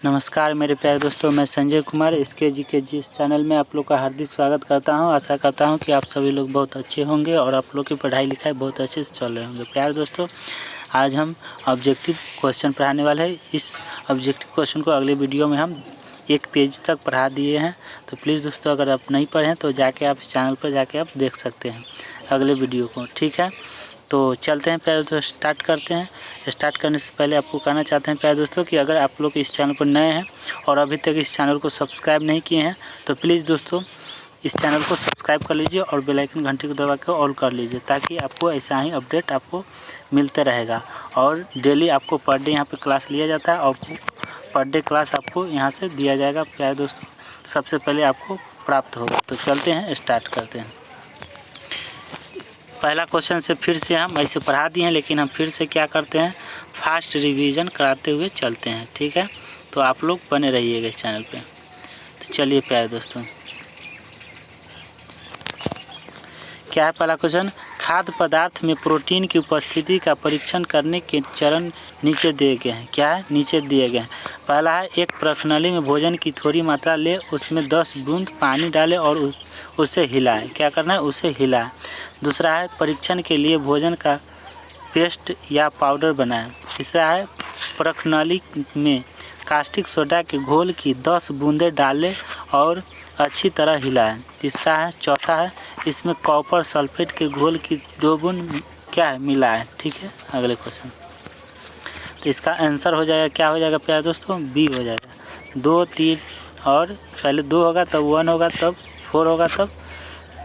नमस्कार मेरे प्यारे दोस्तों, मैं संजय कुमार इसके जी इस चैनल में आप लोग का हार्दिक स्वागत करता हूं। आशा करता हूं कि आप सभी लोग बहुत अच्छे होंगे और आप लोग की पढ़ाई लिखाई बहुत अच्छे से चल रहे होंगे। प्यारे दोस्तों, आज हम ऑब्जेक्टिव क्वेश्चन पढ़ाने वाले हैं। इस ऑब्जेक्टिव क्वेश्चन को अगले वीडियो में हम एक पेज तक पढ़ा दिए हैं, तो प्लीज़ दोस्तों अगर आप नहीं पढ़ें तो जाके आप इस चैनल पर जाके आप देख सकते हैं अगले वीडियो को। ठीक है, तो चलते हैं प्यारे दोस्तों, स्टार्ट करते हैं। स्टार्ट करने से पहले आपको कहना चाहते हैं प्यारे दोस्तों कि अगर आप लोग इस चैनल पर नए हैं और अभी तक इस चैनल को सब्सक्राइब नहीं किए हैं तो प्लीज़ दोस्तों इस चैनल को सब्सक्राइब कर लीजिए और बेल आइकन घंटी को दबा कर ऑल कर लीजिए, ताकि आपको ऐसा ही अपडेट आपको मिलते रहेगा। और डेली आपको पर डे यहाँ पर क्लास लिया जाता है और पर डे क्लास आपको यहाँ से दिया जाएगा प्यारे दोस्तों, सबसे पहले आपको प्राप्त होगा। तो चलते हैं, स्टार्ट करते हैं। पहला क्वेश्चन से फिर से हम ऐसे पढ़ा दिए हैं, लेकिन हम फिर से क्या करते हैं, फास्ट रिवीजन कराते हुए चलते हैं। ठीक है, तो आप लोग बने रहिएगा इस चैनल पे। तो चलिए प्यारे दोस्तों, क्या है पहला क्वेश्चन। खाद्य पदार्थ में प्रोटीन की उपस्थिति का परीक्षण करने के चरण नीचे दिए गए हैं। क्या है, नीचे दिए गए हैं। पहला है, एक प्रखनली में भोजन की थोड़ी मात्रा ले, उसमें 10 बूंद पानी डालें और उसे हिलाएं। क्या करना है, उसे हिलाएं। दूसरा है, परीक्षण के लिए भोजन का पेस्ट या पाउडर बनाएं। तीसरा है, प्रखनली में कास्टिक सोडा के घोल की 10 बूंदें डालें और अच्छी तरह हिलाएं। तीसरा है, चौथा है, इसमें कॉपर सल्फेट के घोल की 2 बूंद क्या है, मिलाएं। ठीक है, अगले क्वेश्चन। तो इसका आंसर हो जाएगा, क्या हो जाएगा प्यारे दोस्तों, बी हो जाएगा। 2, 3 और पहले 2 होगा, तब 1 होगा, तब 4 होगा, तब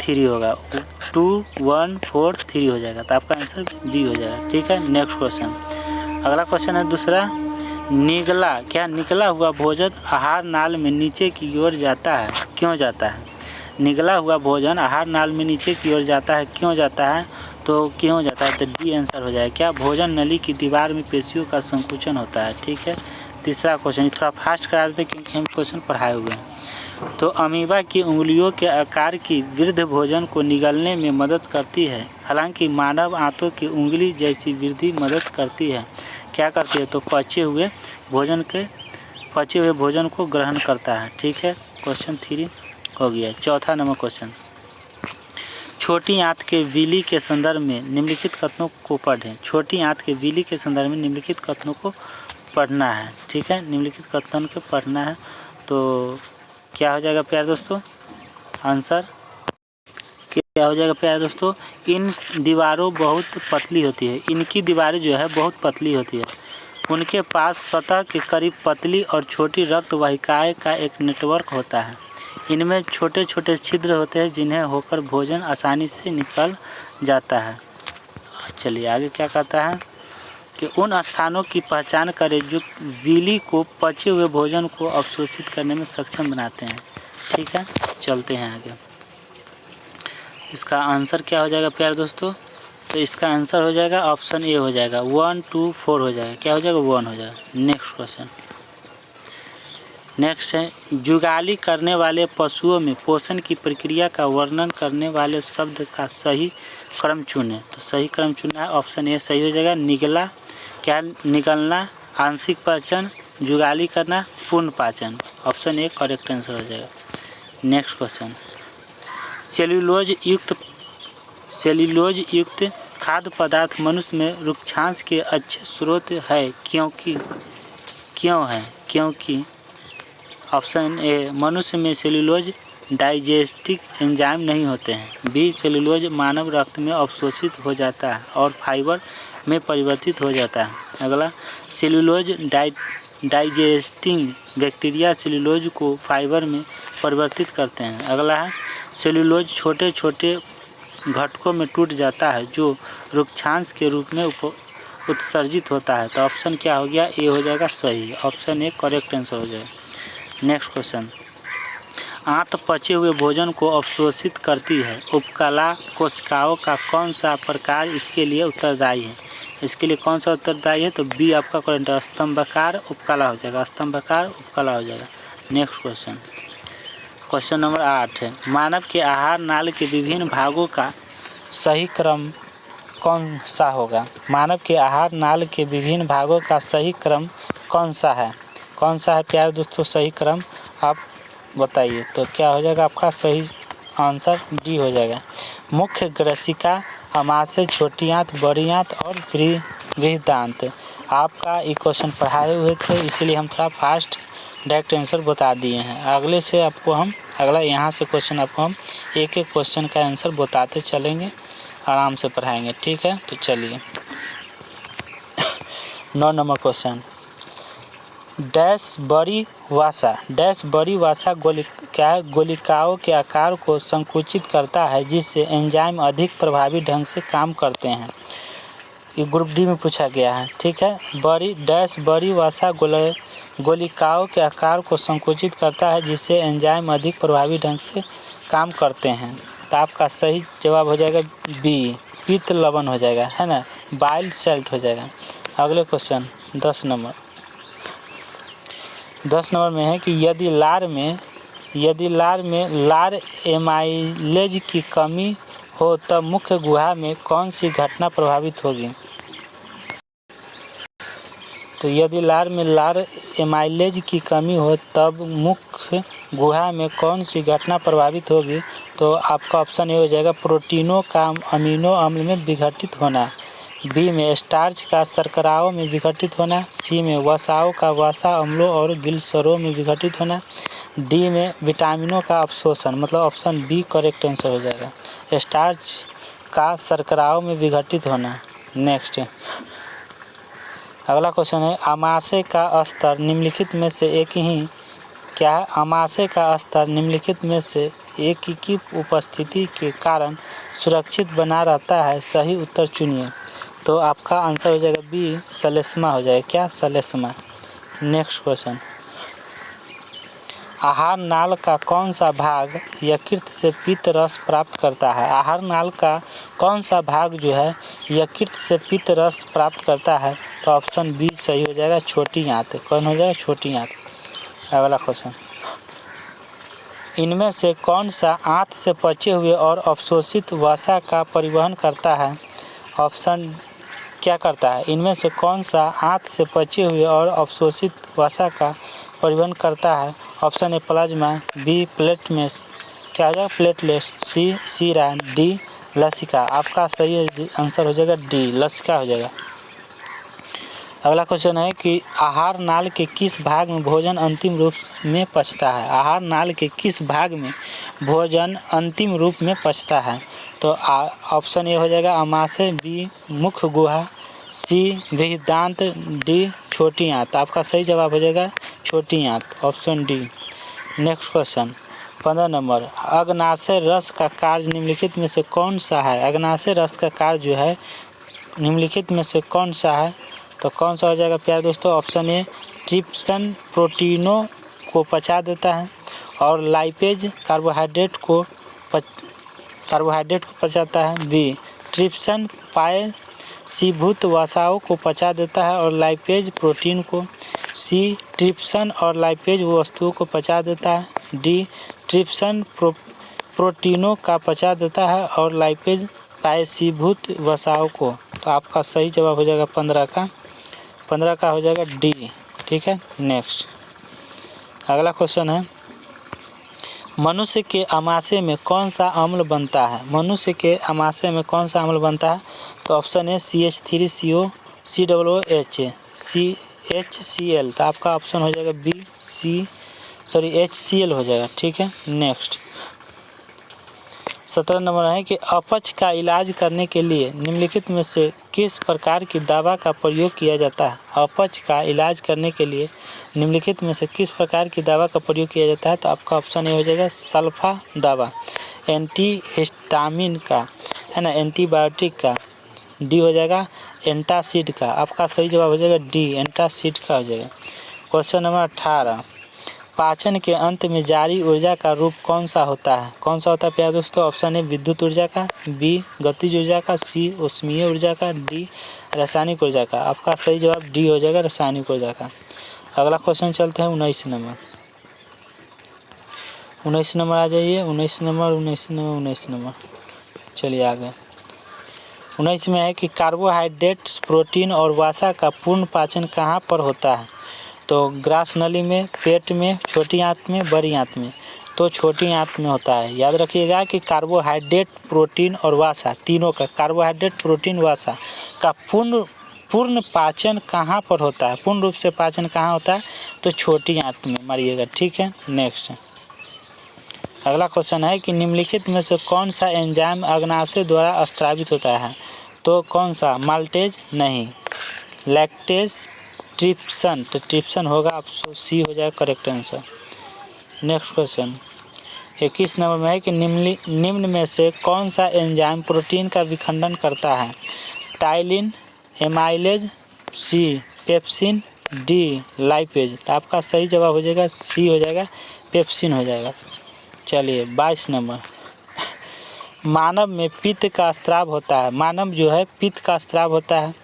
3 होगा। 2, 1, 4, 3 हो जाएगा, तो आपका आंसर बी हो जाएगा। ठीक है, नेक्स्ट क्वेश्चन। अगला क्वेश्चन है दूसरा, निगला क्या निकला हुआ भोजन आहार नाल में नीचे की ओर जाता है, क्यों जाता है। निगला हुआ भोजन आहार नाल में नीचे की ओर जाता है, क्यों जाता है, तो क्यों जाता है, तो डी आंसर हो जाएगा। क्या, भोजन नली की दीवार में पेशियों का संकुचन होता है। ठीक है, तीसरा क्वेश्चन थोड़ा फास्ट करा देते क्योंकि हम क्वेश्चन पढ़ाए हुए हैं। तो अमीबा की उंगलियों के आकार की वृद्धि भोजन को निगलने में मदद करती है, हालांकि मानव आंतों की उंगली जैसी वृद्धि मदद करती है। क्या करती है, तो पचे हुए भोजन को ग्रहण करता है। ठीक है, क्वेश्चन 3 हो गया। चौथा नंबर क्वेश्चन, छोटी आंत के विली के संदर्भ में निम्नलिखित कथनों को पढ़ें। छोटी आंत के विली के संदर्भ में निम्नलिखित कथनों को पढ़ना है। ठीक है, निम्नलिखित कथन को पढ़ना है। तो क्या हो जाएगा प्यारे दोस्तों, आंसर क्या हो जाएगा प्यारे दोस्तों, इन दीवारों बहुत पतली होती है। इनकी दीवारें जो है बहुत पतली होती है। उनके पास सतह के करीब पतली और छोटी रक्त वाहिकाएं का एक नेटवर्क होता है। इनमें छोटे छोटे छिद्र होते हैं जिन्हें होकर भोजन आसानी से निकल जाता है। चलिए आगे क्या कहता है कि उन स्थानों की पहचान करें जो विली को पचे हुए भोजन को अवशोषित करने में सक्षम बनाते हैं। ठीक है, चलते हैं आगे। इसका आंसर क्या हो जाएगा प्यारे दोस्तों, तो इसका आंसर हो जाएगा ऑप्शन ए हो जाएगा, 1, 2, 4 हो जाएगा। क्या हो जाएगा, 1 हो जाएगा। नेक्स्ट क्वेश्चन, नेक्स्ट है, जुगाली करने वाले पशुओं में पोषण की प्रक्रिया का वर्णन करने वाले शब्द का सही क्रम चुनें। तो सही क्रम चुनना है, ऑप्शन ए सही हो जाएगा। निगला क्या, निगलना, आंशिक पाचन, जुगाली करना, पूर्ण पाचन। ऑप्शन ए करेक्ट आंसर हो जाएगा। नेक्स्ट क्वेश्चन, सेल्यूलोज युक्त खाद्य पदार्थ मनुष्य में रुक्षांश के अच्छे स्रोत है, क्योंकि ऑप्शन ए, मनुष्य में सेल्यूलोज डाइजेस्टिक एंजाइम नहीं होते हैं। बी, सेल्यूलोज मानव रक्त में अवशोषित हो जाता है और फाइबर में परिवर्तित हो जाता है। अगला, सेल्यूलोज डाइजेस्टिंग बैक्टीरिया सेल्यूलोज को फाइबर में परिवर्तित करते हैं। अगला है, सेल्यूलोज छोटे छोटे घटकों में टूट जाता है जो रुक्षांश के रूप में उत्सर्जित होता है। तो ऑप्शन क्या हो गया, ए हो जाएगा सही। ऑप्शन ए करेक्ट आंसर हो जाएगा। नेक्स्ट क्वेश्चन, आंत पचे हुए भोजन को अवशोषित करती है। उपकला कोशिकाओं का कौन सा प्रकार इसके लिए उत्तरदायी है। इसके लिए कौन सा उत्तरदायी है, तो बी आपका करेक्ट है, स्तंभाकार उपकला हो जाएगा। स्तंभाकार उपकला हो जाएगा। नेक्स्ट क्वेश्चन, क्वेश्चन नंबर 8 है, मानव के आहार नाल के विभिन्न भागों का सही क्रम कौन सा होगा। मानव के आहार नाल के विभिन्न भागों का सही क्रम कौन सा है। कौन सा है प्यारे दोस्तों सही क्रम, आप बताइए। तो क्या हो जाएगा आपका सही आंसर डी हो जाएगा। मुख्य ग्रसिका, आमाशय, छोटी आंत, बड़ी आंत और बृहदांत। आपका ये क्वेश्चन पढ़ाए हुए थे, इसीलिए हम थोड़ा फास्ट डायरेक्ट आंसर बता दिए हैं। अगले से आपको हम अगला यहाँ से क्वेश्चन आपको हम एक एक क्वेश्चन का आंसर बताते चलेंगे, आराम से पढ़ाएंगे, ठीक है। तो चलिए 9 नंबर क्वेश्चन, डैश बड़ी वसा गोलिकाओं के आकार को संकुचित करता है, जिससे एंजाइम अधिक प्रभावी ढंग से काम करते हैं। ये ग्रुप डी में पूछा गया है, ठीक है। बड़ी वसा गोलिकाओं के आकार को संकुचित करता है, जिससे एंजाइम अधिक प्रभावी ढंग से काम करते हैं। तो आपका सही जवाब हो जाएगा बी, पित्त लवण हो जाएगा, है ना, बाइल सल्ट हो जाएगा। अगले क्वेश्चन 10 नंबर में है कि यदि लार में लार एमाइलेज की कमी हो तब मुख्य गुहा में कौन सी घटना प्रभावित होगी। तो यदि लार में लार एमाइलेज की कमी हो तब मुख्य गुहा में कौन सी घटना प्रभावित होगी। तो आपका ऑप्शन ए हो जाएगा प्रोटीनों का अमीनो अम्ल में विघटित होना, बी में स्टार्च का शर्कराओं में विघटित होना, सी में वसाओं का वसा अम्लों और गिल्सरों में विघटित होना, डी में विटामिनों का अवशोषण। मतलब ऑप्शन बी करेक्ट आंसर हो जाएगा, स्टार्च का शर्कराओं में विघटित होना। नेक्स्ट अगला क्वेश्चन है, आमाशय का स्तर निम्नलिखित में से एक ही क्या है। आमाशय का स्तर निम्नलिखित में से एक की उपस्थिति के कारण सुरक्षित बना रहता है, सही उत्तर चुनिए। तो आपका आंसर हो जाएगा बी, सलेस्मा हो जाएगा, क्या सलेस्मा। नेक्स्ट क्वेश्चन, आहार नाल का कौन सा भाग यकृत से पित्त रस प्राप्त करता है। आहार नाल का कौन सा भाग जो है यकृत से पित्त रस प्राप्त करता है। तो ऑप्शन बी सही हो जाएगा, छोटी आंत। कौन हो जाएगा, छोटी आंत। अगला क्वेश्चन, इनमें से कौन सा आंत से पचे हुए और अवशोषित वसा का परिवहन करता है। ऑप्शन क्या करता है, इनमें से कौन सा आंत से पचे हुए और अवशोषित वसा का परिवहन करता है। ऑप्शन ए प्लाज्मा, बी प्लेटमेस, क्या हो जाएगा प्लेटलेट्स, सी सीरा, डी लसिका। आपका सही आंसर हो जाएगा डी लसिका हो जाएगा। अगला क्वेश्चन है कि आहार नाल के किस भाग में भोजन अंतिम रूप में पचता है। आहार नाल के किस भाग में भोजन अंतिम रूप में पचता है। तो ऑप्शन ए हो जाएगा आमाशय, बी मुख्य गुहा, सी बृहदांत, डी छोटी आंत। आपका सही जवाब हो जाएगा छोटी आंत, option D. Next question 15 number, अग्नाशय रस का कार्य निम्नलिखित में से कौन सा है। अग्नाशय रस का कार्य जो है निम्नलिखित में से कौन सा है। तो कौन सा हो जाएगा प्यारे दोस्तों, ऑप्शन ए ट्रिप्सन प्रोटीनों को पचा देता है और लाइपेज कार्बोहाइड्रेट को पचाता है, बी ट्रिप्सन पायसीभूत वसाओं को पचा देता है और लाइपेज प्रोटीन को, सी ट्रिप्सन और लाइपेज वस्तुओं को पचा देता है, डी ट्रिप्सन प्रोटीनों का पचा देता है और लाइपेज पायसीभूत वसाओं को। तो आपका सही जवाब हो जाएगा 15 का हो जाएगा डी, ठीक है। नेक्स्ट अगला क्वेश्चन है, मनुष्य के आमाशय में कौन सा अम्ल बनता है। मनुष्य के आमाशय में कौन सा अम्ल बनता है। तो ऑप्शन है CH3CO COOH CHCl। तो आपका ऑप्शन हो जाएगा बी HCl हो जाएगा, ठीक है। नेक्स्ट 17 नंबर है कि अपच का इलाज करने के लिए निम्नलिखित में से किस प्रकार की दवा का प्रयोग किया जाता है। अपच का इलाज करने के लिए निम्नलिखित में से किस प्रकार की दवा का प्रयोग किया जाता है। तो आपका ऑप्शन ए हो जाएगा सल्फा दवा, एंटीहिस्टामिन का, है ना, एंटीबायोटिक का, डी हो जाएगा एंटासिड का। आपका सही जवाब हो जाएगा डी एंटासिड का हो जाएगा। क्वेश्चन नंबर 18, पाचन के अंत में जारी ऊर्जा का रूप कौन सा होता है। कौन सा होता है प्यारे दोस्तों, ऑप्शन ए विद्युत ऊर्जा का, बी गतिज ऊर्जा का, सी ऊष्मीय ऊर्जा का, डी रासायनिक ऊर्जा का। आपका सही जवाब डी हो जाएगा रासायनिक ऊर्जा का। अगला क्वेश्चन चलते हैं 19 नंबर आ जाइए। 19 नंबर चलिए आगे। 19 में है कि कार्बोहाइड्रेट्स, प्रोटीन और वसा का पूर्ण पाचन कहाँ पर होता है। तो ग्रास नली में, पेट में, छोटी आंत में, बड़ी आंत में। तो छोटी आंत में होता है। याद रखिएगा कि कार्बोहाइड्रेट, प्रोटीन और वसा तीनों का, कार्बोहाइड्रेट, प्रोटीन, वसा का पूर्ण पाचन कहाँ पर होता है? पूर्ण रूप से पाचन कहाँ होता है? तो छोटी आंत में मारिएगा। ठीक है, नेक्स्ट अगला क्वेश्चन है कि निम्नलिखित में से कौन सा एंजाइम अग्नाशय द्वारा स्रावित होता है? तो कौन सा? माल्टेज नहीं, लैक्टेज, ट्रिप्सन। तो ट्रिप्सन होगा, ऑप्शन सी हो जाएगा correct answer. Next question 21 number में है कि निम्न में से कौन सा एंजाइम प्रोटीन का विखंडन करता है? टाइलिन, एमाइलेज, सी पेप्सिन, डी लाइपेज। तो आपका सही जवाब हो जाएगा सी हो जाएगा, पेप्सिन हो जाएगा। चलिए 22 नंबर, मानव में पित्त का स्राव होता है। मानव जो है पित्त का स्राव होता है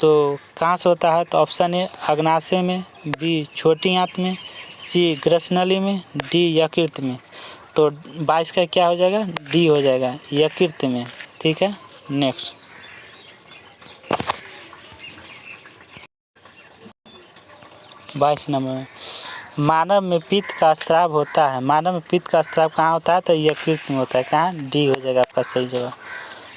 तो कहाँ से होता है? तो ऑप्शन ए अग्नाशय में, बी छोटी आंत में, सी ग्रसनली में, डी यकृत में। तो 22 का क्या हो जाएगा? डी हो जाएगा, यकृत में। ठीक है, नेक्स्ट 22 नंबर में मानव में पित्त का स्राव होता है। मानव में पित्त का स्राव कहाँ होता है? तो यकृत में होता है। कहाँ? डी हो जाएगा आपका सही जवाब।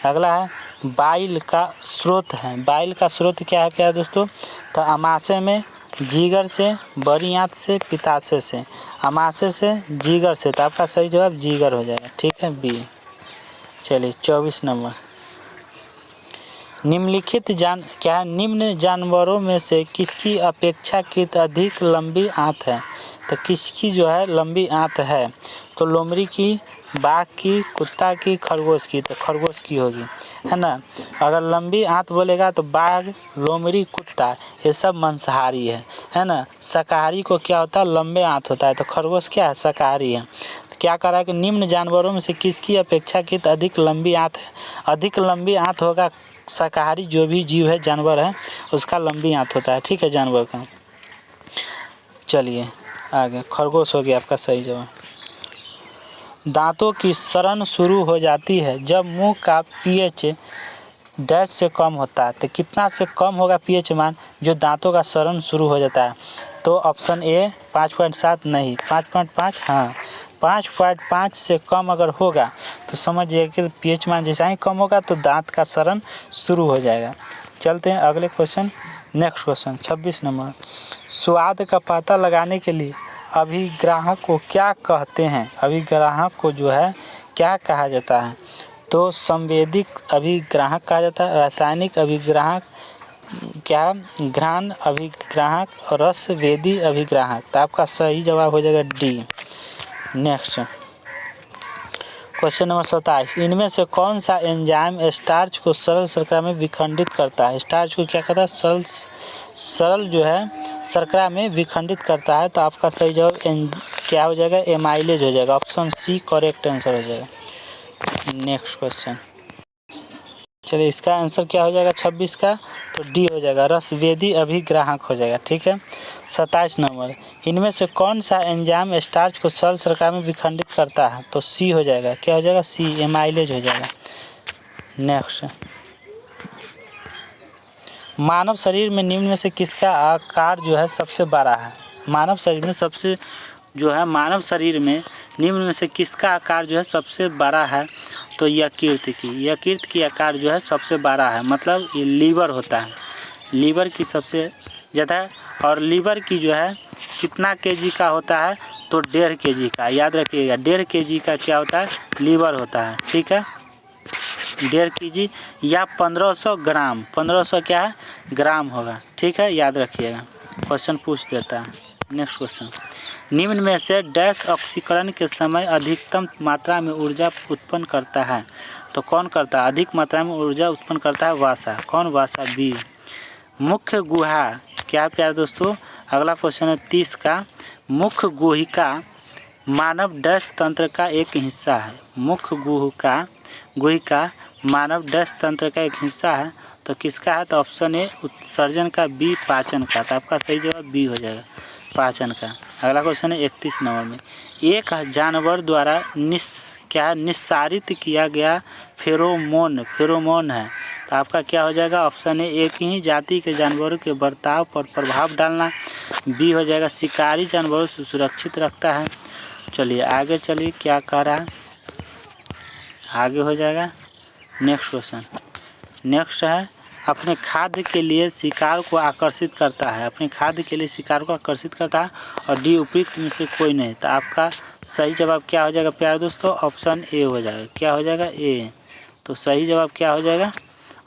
अगला है बाइल का स्रोत है। बाइल का स्रोत क्या है प्यारे दोस्तों? तो आमाशय में, जिगर से, बड़ी आंत से, पित्ताशय से। आमाशय से, जिगर से। तो आपका सही जवाब जिगर हो जाएगा। ठीक है, बी। चलिए 24 नंबर, निम्नलिखित निम्न जानवरों में से किसकी अपेक्षाकृत अधिक लंबी आंत है? तो किसकी जो है लंबी आंत है? तो लोमड़ी की, बाघ की, कुत्ता की, खरगोश की। तो खरगोश की होगी, है ना। अगर लंबी आंत बोलेगा तो बाघ, लोमड़ी, कुत्ता ये सब मांसाहारी है ना। शाकाहारी को क्या होता है? लंबे आंत होता है। तो खरगोश क्या है? शाकाहारी है। तो क्या कह रहा है कि निम्न जानवरों में से किसकी अपेक्षाकृत अधिक लंबी आंत है? अधिक लंबी आंत होगा शाकाहारी, जो भी जीव है, जानवर है, उसका लंबी आंत होता है। ठीक है, जानवर का। चलिए आगे, खरगोश हो गया आपका सही जवाब। दांतों की सड़न शुरू हो जाती है जब मुंह का पीएच डैश से कम होता है। तो कितना से कम होगा पीएच मान जो दांतों का सड़न शुरू हो जाता है? तो ऑप्शन ए 5.7 नहीं, 5.5, हाँ 5.5 से कम अगर होगा तो समझिए कि पीएच मान जैसा ही कम होगा तो दांत का सड़न शुरू हो जाएगा। चलते हैं अगले क्वेश्चन। नेक्स्ट क्वेश्चन 26 नंबर, स्वाद का पता लगाने के लिए अभिग्राहक को क्या कहते हैं? अभिग्राहक को जो है क्या कहा जाता है? तो संवेदिक अभिग्राहक कहा जाता है, रासायनिक अभिग्राहक, क्या घ्राण अभिग्राहक, रसवेदी अभिग्राहक। तो आपका सही जवाब हो जाएगा डी। नेक्स्ट क्वेश्चन नंबर 27, इनमें से कौन सा एंजाइम स्टार्च को सरल शर्करा में विखंडित करता है? स्टार्च को क्या करता है? सरल जो है शर्करा में विखंडित करता है। तो आपका सही जवाब क्या हो जाएगा? एमाइलेज हो जाएगा। ऑप्शन सी करेक्ट आंसर हो जाएगा। नेक्स्ट क्वेश्चन, चलिए इसका आंसर क्या हो जाएगा 26 का? तो डी हो जाएगा, रसवेदी अभिग्राहक हो जाएगा। ठीक है, 27 नंबर, इनमें से कौन सा एंजाइम स्टार्च को सरल शर्करा में विखंडित करता है? तो सी हो जाएगा, क्या हो जाएगा? सी एमाइलेज हो जाएगा। नेक्स्ट, मानव शरीर में निम्न में से किसका आकार जो है सबसे बड़ा है? मानव शरीर में सबसे जो है, मानव शरीर में निम्न में से किसका आकार जो है सबसे बड़ा है? तो यकृत की आकार जो है सबसे बड़ा है। मतलब ये लीवर होता है, लीवर की सबसे ज़्यादा। और लीवर की जो है कितना केजी का होता है? तो 1.5 केजी का। याद रखिएगा 1.5 केजी का क्या होता है? लीवर होता है। ठीक है, 1.5 केजी या 1500 ग्राम, 1500 क्या है? ग्राम होगा। ठीक है, याद रखिएगा, क्वेश्चन पूछ देता है। नेक्स्ट क्वेश्चन, निम्न में से डैश ऑक्सीकरण के समय अधिकतम मात्रा में ऊर्जा उत्पन्न करता है? तो कौन करता है? अधिक मात्रा में ऊर्जा उत्पन्न करता है वसा। कौन? वसा, बी। मुख्य गुहा क्या प्यारे दोस्तों? अगला क्वेश्चन है 30 का, मुख्य गुहिका मानव डैश तंत्र का एक हिस्सा है। मुख्य गुहिका मानव डैश तंत्र का एक हिस्सा है। तो किसका है? तो ऑप्शन ए उत्सर्जन का, बी पाचन का। तो आपका सही जवाब बी हो जाएगा। पाचन का। अगला क्वेश्चन है 31 नंबर में, एक जानवर द्वारा निस्सारित किया गया फेरोमोन है, तो आपका क्या हो जाएगा? ऑप्शन ए एक ही जाति के जानवरों के बर्ताव पर प्रभाव डालना, बी हो जाएगा शिकारी जानवरों से सुरक्षित रखता है। चलिए आगे चलिए क्या कह रहा है, आगे हो जाएगा नेक्स्ट क्वेश्चन। नेक्स्ट है अपने खाद्य के लिए शिकार को आकर्षित करता है, अपने खाद्य के लिए शिकार को आकर्षित करता है, और डी उपयुक्त में से कोई नहीं। तो आपका सही जवाब क्या हो जाएगा प्यारे दोस्तों? ऑप्शन ए हो जाएगा। क्या हो जाएगा? ए। तो सही जवाब क्या हो जाएगा?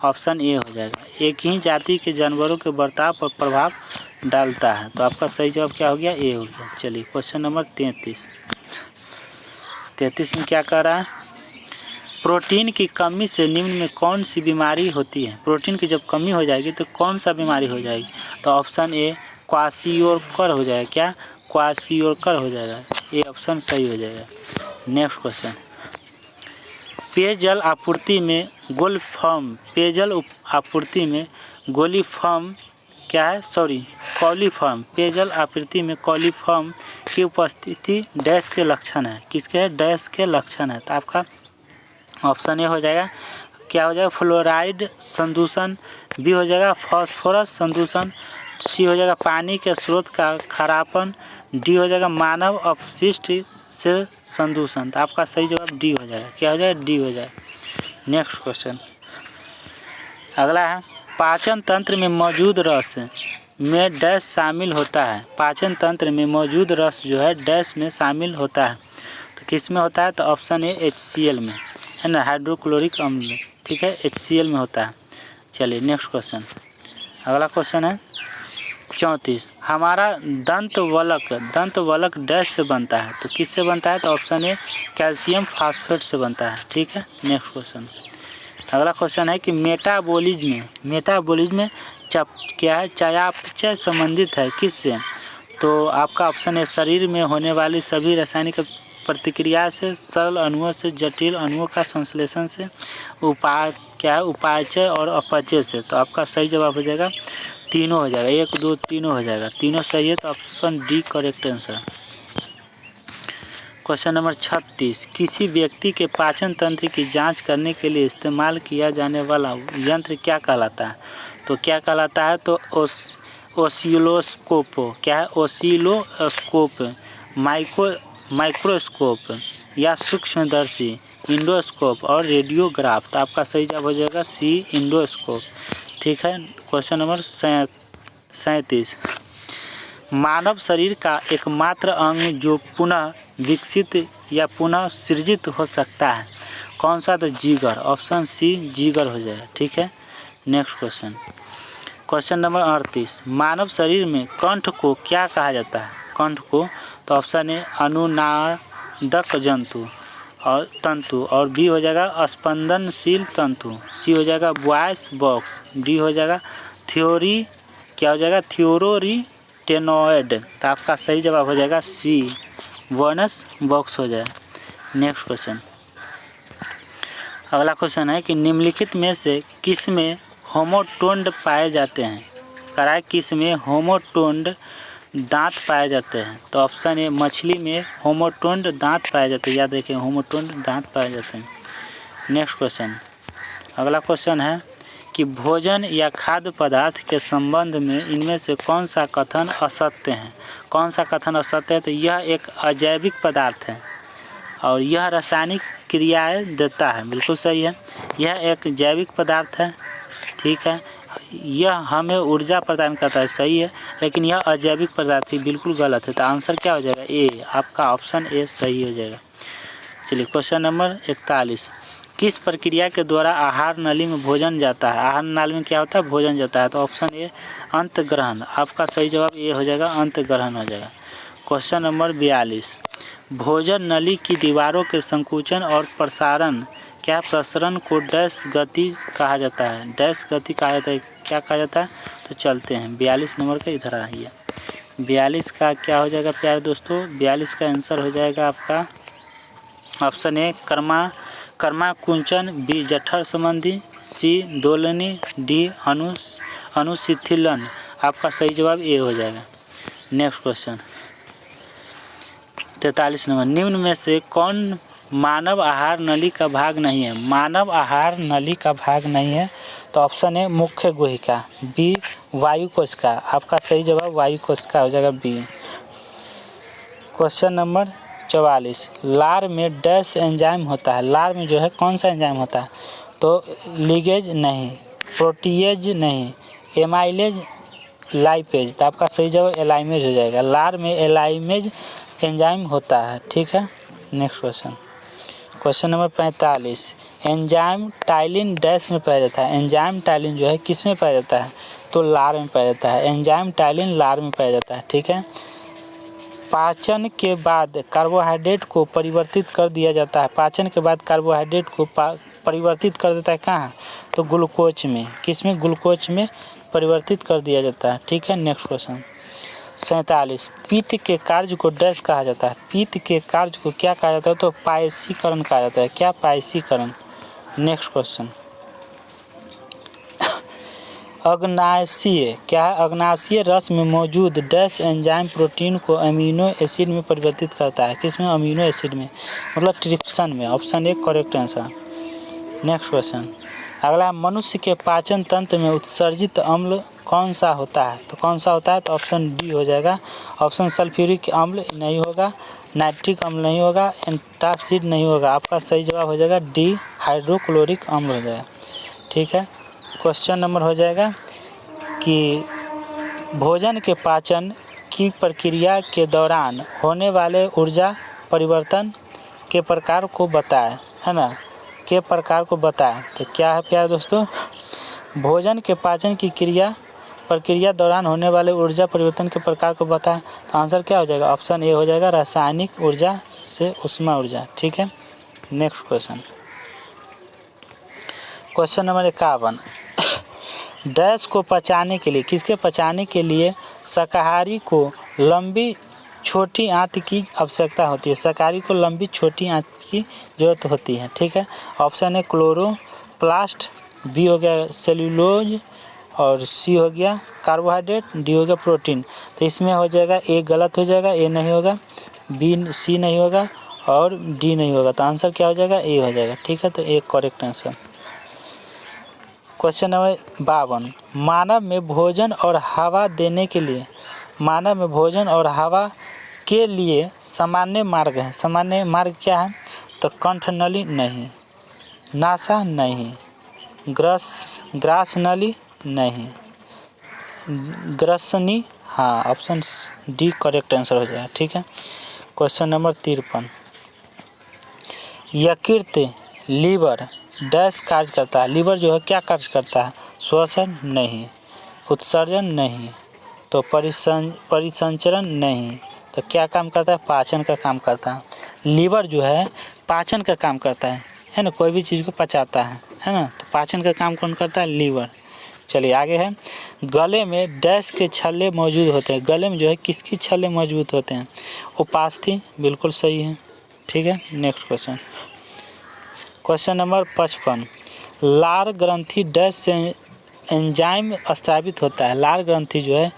ऑप्शन ए हो जाएगा। एक ही जाति के जानवरों के बर्ताव पर प्रभाव डालता है, तो आपका सही जवाब क्या हो गया? ए हो गया। चलिए क्वेश्चन नंबर 33 में क्या कह रहा है? प्रोटीन की कमी से निम्न में कौन सी बीमारी होती है? प्रोटीन की जब कमी हो जाएगी तो कौन सा बीमारी हो जाएगी? तो ऑप्शन ए क्वाशियोकर हो जाएगा। क्या? क्वाशियोकर हो जाएगा। ये ऑप्शन सही हो जाएगा। नेक्स्ट क्वेश्चन, पेयजल आपूर्ति में कॉलीफॉर्म पेयजल आपूर्ति में कॉलीफॉर्म की उपस्थिति डैश के लक्षण है। किसके? डैश के लक्षण है। तो आपका ऑप्शन ए हो जाएगा। क्या हो जाएगा? फ्लोराइड संदूषण, बी हो जाएगा फास्फोरस संदूषण, सी हो जाएगा पानी के स्रोत का खरापन, डी हो जाएगा मानव अपशिष्ट से संदूषण। तो आपका सही जवाब डी हो जाएगा। क्या हो जाएगा? डी हो जाएगा। नेक्स्ट क्वेश्चन अगला है, पाचन तंत्र में मौजूद रस में डैश शामिल होता है। पाचन तंत्र में मौजूद रस जो है डैश में शामिल होता है, तो किस में होता है? तो ऑप्शन ए HCl में है ना, हाइड्रोक्लोरिक अम्ल। ठीक है, HCl में होता है। चलिए नेक्स्ट क्वेश्चन। अगला क्वेश्चन है 34, हमारा दंतवलक डैश से बनता है, तो किससे बनता है? तो ऑप्शन ए कैल्शियम फास्फेट से बनता है। ठीक है, नेक्स्ट क्वेश्चन। अगला क्वेश्चन है कि मेटाबॉलिज्म क्या है? चयापचय संबंधित है किससे? तो आपका ऑप्शन है शरीर में होने वाली सभी रासायनिक प्रतिक्रिया से, सरल अणुओं से जटिल अणुओं का संश्लेषण से, उपापचय और अपचय से। तो आपका सही जवाब हो जाएगा तीनों हो जाएगा। 1 2 तीनों हो जाएगा। तीनों सही है, तो option D correct answer. Question number 36, किसी व्यक्ति के पाचन तंत्र की जांच करने के लिए इस्तेमाल किया जाने वाला यंत्र क्या कहलाता है? तो क्या कहलाता है? तो ओसिलोस्कोप। क्या है? ओसिलोस्कोप, माइक्रोस्कोप या सूक्ष्मदर्शी, इंडोस्कोप और रेडियोग्राफ। तो आपका सही जवाब हो जाएगा सी इंडोस्कोप। ठीक है, क्वेश्चन नंबर 37, मानव शरीर का एकमात्र अंग जो पुनः विकसित या पुनः सृजित हो सकता है कौन सा? तो जिगर। ऑप्शन सी जिगर हो जाएगा। ठीक है, नेक्स्ट क्वेश्चन नंबर 38, मानव शरीर में कंठ को क्या कहा जाता है? कंठ को, तो ऑप्शन ए अनुनादक जंतु और तंतु, और बी हो जाएगा स्पंदनशील तंतु, सी हो जाएगा वॉइस बॉक्स, डी हो जाएगा थियोरोरिटेनॉइड। तो आपका सही जवाब हो जाएगा सी वॉइस बॉक्स हो जाएगा। Next question. अगला क्वेश्चन है कि निम्नलिखित में से किस में होमोटोन्ड पाए जाते हैं? कराए किस में होमोटोन्ड दांत पाए जाते हैं? तो ऑप्शन ए मछली में होमोटोन्ड दांत पाए जाते हैं। याद रखें, होमोटोन्ड दांत पाए जाते हैं। Next question. अगला क्वेश्चन है कि भोजन या खाद्य पदार्थ के संबंध में इनमें से कौन सा कथन असत्य है? कौन सा कथन असत्य है? तो यह एक अजैविक पदार्थ है और यह रासायनिक क्रियाएं देता है। बिल्कुल सही है। यह एक जैविक पदार्थ है। ठीक है, यह हमें ऊर्जा प्रदान करता है। सही है, लेकिन यह अजैविक पदार्थ ही बिल्कुल गलत है। तो आंसर क्या हो जाएगा? ए। आपका ऑप्शन ए सही हो जाएगा। चलिए क्वेश्चन नंबर 41, किस प्रक्रिया के द्वारा आहार नली में भोजन जाता है? आहार नाली में क्या होता है? भोजन जाता है। तो ऑप्शन ए अंतग्रहण। आपका सही जवाब ए हो जाएगा, अंतग्रहण हो जाएगा। क्वेश्चन नंबर 42, भोजन नली की दीवारों के संकुचन और प्रसरण को डैश गति कहा जाता है? डैश गति कहा जाता है। क्या कहा जाता है? तो चलते हैं 42 नंबर का इधर आइए। 42 का क्या हो जाएगा प्यारे दोस्तों? 42 का आंसर हो जाएगा आपका ऑप्शन ए कर्माकुंचन, बी जठर संबंधी, सी दोलनी, डी अनुशिथिलन। आपका सही जवाब ए हो जाएगा। नेक्स्ट क्वेश्चन 43 नंबर, निम्न में से कौन मानव आहार नली का भाग नहीं है? मानव आहार नली का भाग नहीं है तो ऑप्शन ए मुख्य गुहिका, बी वायु कोशिका। आपका सही जवाब वायु कोशिका हो जाएगा, बी। क्वेश्चन नंबर 44, लार में डैश एंजाइम होता है? लार में जो है कौन सा एंजाइम होता है? तो लिगेज नहीं, प्रोटीएज नहीं, एमाइलेज, लाइपेज। तो आपका सही जवाब एलाइमेज हो जाएगा। लार में एलाइमेज एंजाइम होता है, ठीक है। Next question number 45, enzyme ptyalin dash में पाया जाता है? एंजाइम टाइलिन जो है किस में पाया जाता है? तो लार में पाया जाता है। एंजाइम टाइलिन लार में पाया जाता है, ठीक है। पाचन के बाद कार्बोहाइड्रेट को परिवर्तित कर दिया जाता है। पाचन के बाद कार्बोहाइड्रेट को परिवर्तित कर देता है कहाँ? तो ग्लूकोज में। किस में? ग्लूकोज में परिवर्तित कर दिया जाता है, ठीक है। नेक्स्ट क्वेश्चन 47, पित्त के कार्य को डैश कहा जाता है? पित्त के कार्य को क्या कहा जाता है? तो पायसीकरण कहा जाता है। क्या? पायसीकरण। नेक्स्ट क्वेश्चन अग्नाशयीय, क्या है? अग्नाशयीय रस में मौजूद डैश एंजाइम प्रोटीन को अमीनो एसिड में परिवर्तित करता है। किस में? अमीनो एसिड में, मतलब ट्रिप्सन में। Option A correct answer. Next question अगला, मनुष्य के पाचन तंत्र में उत्सर्जित अम्ल कौन सा होता है? तो कौन सा होता है? तो ऑप्शन डी हो जाएगा। ऑप्शन सल्फ्यूरिक अम्ल नहीं होगा, नाइट्रिक अम्ल नहीं होगा, एंटासिड नहीं होगा। आपका सही जवाब हो जाएगा डी, हाइड्रोक्लोरिक अम्ल हो जाएगा, ठीक है। क्वेश्चन नंबर हो जाएगा कि भोजन के पाचन की प्रक्रिया के दौरान होने वाले ऊर्जा परिवर्तन के प्रकार को बताएं, है ना, के प्रकार को बताएं। तो क्या है प्यारे दोस्तों? भोजन के पाचन की प्रक्रिया दौरान होने वाले ऊर्जा परिवर्तन के प्रकार को बताएं। तो आंसर क्या हो जाएगा? ऑप्शन ए हो जाएगा रासायनिक ऊर्जा से ऊष्मा ऊर्जा, ठीक है। नेक्स्ट क्वेश्चन नंबर 51, डैश को पचाने के लिए, किसके पचाने के लिए शाकाहारी को लंबी छोटी आंत की आवश्यकता होती है? शाकाहारी को लंबी छोटी आंत की जरूरत होती है, ठीक है। ऑप्शन है क्लोरोप्लास्ट, बी हो गया सेल्यूलोज, और सी हो गया कार्बोहाइड्रेट, डी हो गया प्रोटीन। तो इसमें हो जाएगा ए गलत हो जाएगा, ए नहीं होगा, बी सी नहीं होगा और डी नहीं होगा। तो आंसर क्या हो जाएगा? ए हो जाएगा, ठीक है। तो A correct answer. Question number 52, मानव में भोजन और हवा देने के लिए, मानव में भोजन और हवा के लिए सामान्य मार्ग है। सामान्य मार्ग क्या है? तो कंठनली नहीं, नासा नहीं, ग्रास नली नहीं, ग्रसनी, हाँ, ऑप्शन डी करेक्ट आंसर हो जाएगा, ठीक है। क्वेश्चन नंबर 53, यकृत लीवर डैश कार्य करता है? लीवर जो है क्या कार्य करता है? श्वसन नहीं, उत्सर्जन नहीं, तो परिसंचरण नहीं। तो क्या काम करता है? पाचन का काम करता है। लीवर जो है पाचन का काम करता है ना, कोई भी चीज़ को पचाता है ना। तो पाचन का काम कौन करता है? लीवर। चलिए आगे है, गले में डैश के छल्ले मौजूद होते हैं? गले में जो है किसकी छल्ले मौजूद होते हैं? उपास्थि, बिल्कुल सही है, ठीक है। नेक्स्ट क्वेश्चन नंबर 55, लार ग्रंथि डैश से एंजाइम स्त्रावित होता है? लार ग्रंथि जो है